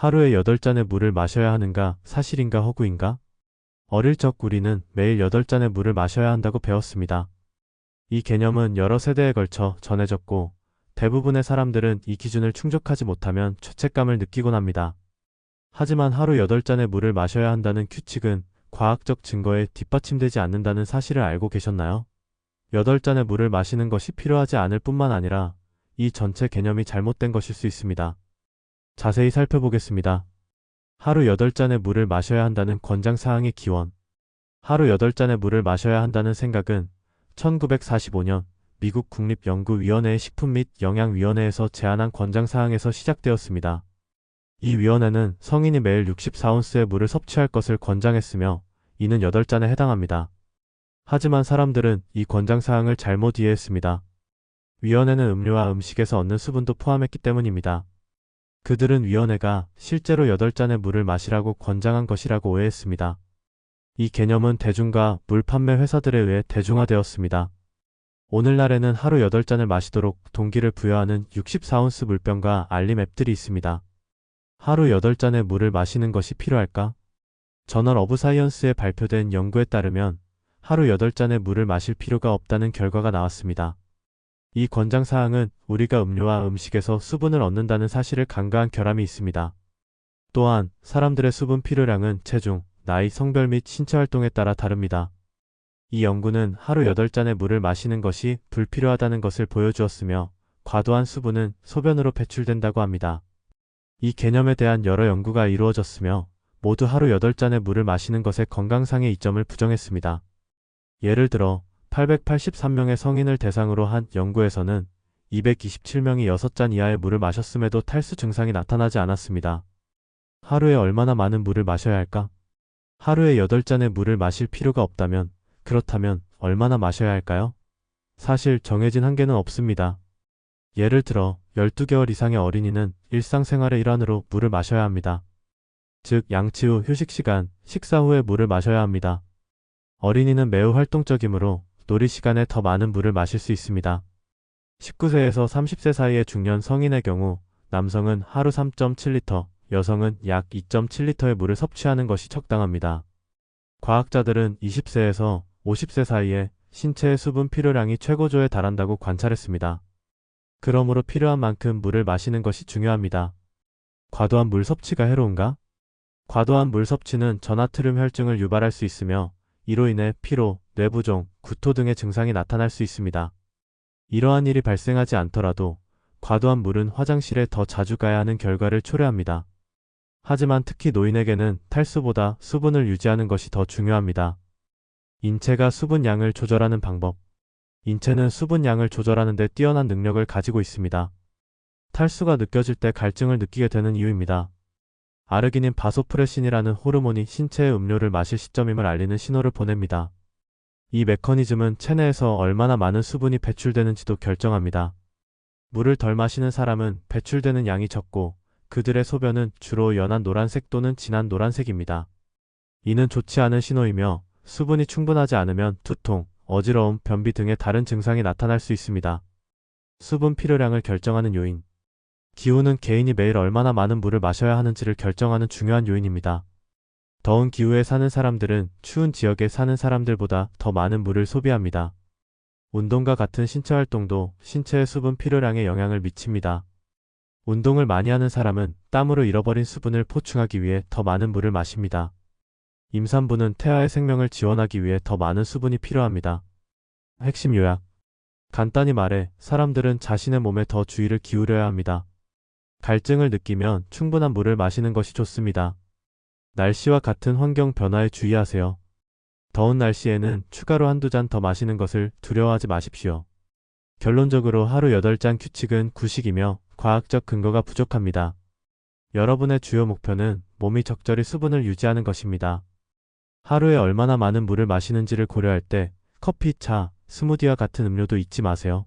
하루에 8잔의 물을 마셔야 하는가, 사실인가 허구인가? 어릴 적 우리는 매일 8잔의 물을 마셔야 한다고 배웠습니다. 이 개념은 여러 세대에 걸쳐 전해졌고, 대부분의 사람들은 이 기준을 충족하지 못하면 죄책감을 느끼곤 합니다. 하지만 하루 8잔의 물을 마셔야 한다는 규칙은 과학적 증거에 뒷받침되지 않는다는 사실을 알고 계셨나요? 8잔의 물을 마시는 것이 필요하지 않을 뿐만 아니라 이 전체 개념이 잘못된 것일 수 있습니다. 자세히 살펴보겠습니다. 하루 8잔의 물을 마셔야 한다는 권장사항의 기원. 하루 8잔의 물을 마셔야 한다는 생각은 1945년 미국 국립연구위원회의 식품 및 영양위원회에서 제안한 권장사항에서 시작되었습니다. 이 위원회는 성인이 매일 64온스의 물을 섭취할 것을 권장했으며 이는 8잔에 해당합니다. 하지만 사람들은 이 권장사항을 잘못 이해했습니다. 위원회는 음료와 음식에서 얻는 수분도 포함했기 때문입니다. 그들은 위원회가 실제로 8잔의 물을 마시라고 권장한 것이라고 오해했습니다. 이 개념은 대중과 물 판매 회사들에 의해 대중화되었습니다. 오늘날에는 하루 8잔을 마시도록 동기를 부여하는 64온스 물병과 알림 앱들이 있습니다. 하루 8잔의 물을 마시는 것이 필요할까? 저널 오브 사이언스에 발표된 연구에 따르면 하루 8잔의 물을 마실 필요가 없다는 결과가 나왔습니다. 이 권장사항은 우리가 음료와 음식에서 수분을 얻는다는 사실을 간과한 결함이 있습니다. 또한 사람들의 수분 필요량은 체중, 나이, 성별 및 신체 활동에 따라 다릅니다. 이 연구는 하루 8잔의 물을 마시는 것이 불필요하다는 것을 보여주었으며 과도한 수분은 소변으로 배출된다고 합니다. 이 개념에 대한 여러 연구가 이루어졌으며 모두 하루 8잔의 물을 마시는 것의 건강상의 이점을 부정했습니다. 예를 들어 883명의 성인을 대상으로 한 연구에서는 227명이 6잔 이하의 물을 마셨음에도 탈수 증상이 나타나지 않았습니다. 하루에 얼마나 많은 물을 마셔야 할까? 하루에 8잔의 물을 마실 필요가 없다면, 그렇다면 얼마나 마셔야 할까요? 사실 정해진 한계는 없습니다. 예를 들어 12개월 이상의 어린이는 일상생활의 일환으로 물을 마셔야 합니다. 즉 양치 후 휴식 시간, 식사 후에 물을 마셔야 합니다. 어린이는 매우 활동적이므로 놀이 시간에 더 많은 물을 마실 수 있습니다. 19세에서 30세 사이의 중년 성인의 경우 남성은 하루 3.7리터, 여성은 약 2.7리터의 물을 섭취하는 것이 적당합니다. 과학자들은 20세에서 50세 사이에 신체의 수분 필요량이 최고조에 달한다고 관찰했습니다. 그러므로 필요한 만큼 물을 마시는 것이 중요합니다. 과도한 물 섭취가 해로운가? 과도한 물 섭취는 전하트륨 혈증을 유발할 수 있으며 이로 인해 피로, 뇌부종, 구토 등의 증상이 나타날 수 있습니다. 이러한 일이 발생하지 않더라도 과도한 물은 화장실에 더 자주 가야 하는 결과를 초래합니다. 하지만 특히 노인에게는 탈수보다 수분을 유지하는 것이 더 중요합니다. 인체가 수분 양을 조절하는 방법. 인체는 수분 양을 조절하는 데 뛰어난 능력을 가지고 있습니다. 탈수가 느껴질 때 갈증을 느끼게 되는 이유입니다. 아르기닌 바소프레신이라는 호르몬이 신체에 음료를 마실 시점임을 알리는 신호를 보냅니다. 이 메커니즘은 체내에서 얼마나 많은 수분이 배출되는지도 결정합니다. 물을 덜 마시는 사람은 배출되는 양이 적고 그들의 소변은 주로 연한 노란색 또는 진한 노란색입니다. 이는 좋지 않은 신호이며 수분이 충분하지 않으면 두통, 어지러움, 변비 등의 다른 증상이 나타날 수 있습니다. 수분 필요량을 결정하는 요인. 기후는 개인이 매일 얼마나 많은 물을 마셔야 하는지를 결정하는 중요한 요인입니다. 더운 기후에 사는 사람들은 추운 지역에 사는 사람들보다 더 많은 물을 소비합니다. 운동과 같은 신체 활동도 신체의 수분 필요량에 영향을 미칩니다. 운동을 많이 하는 사람은 땀으로 잃어버린 수분을 보충하기 위해 더 많은 물을 마십니다. 임산부는 태아의 생명을 지원하기 위해 더 많은 수분이 필요합니다. 핵심 요약. 간단히 말해 사람들은 자신의 몸에 더 주의를 기울여야 합니다. 갈증을 느끼면 충분한 물을 마시는 것이 좋습니다. 날씨와 같은 환경 변화에 주의하세요. 더운 날씨에는 추가로 한두 잔 더 마시는 것을 두려워하지 마십시오. 결론적으로 하루 8잔 규칙은 구식이며 과학적 근거가 부족합니다. 여러분의 주요 목표는 몸이 적절히 수분을 유지하는 것입니다. 하루에 얼마나 많은 물을 마시는지를 고려할 때 커피, 차, 스무디와 같은 음료도 잊지 마세요.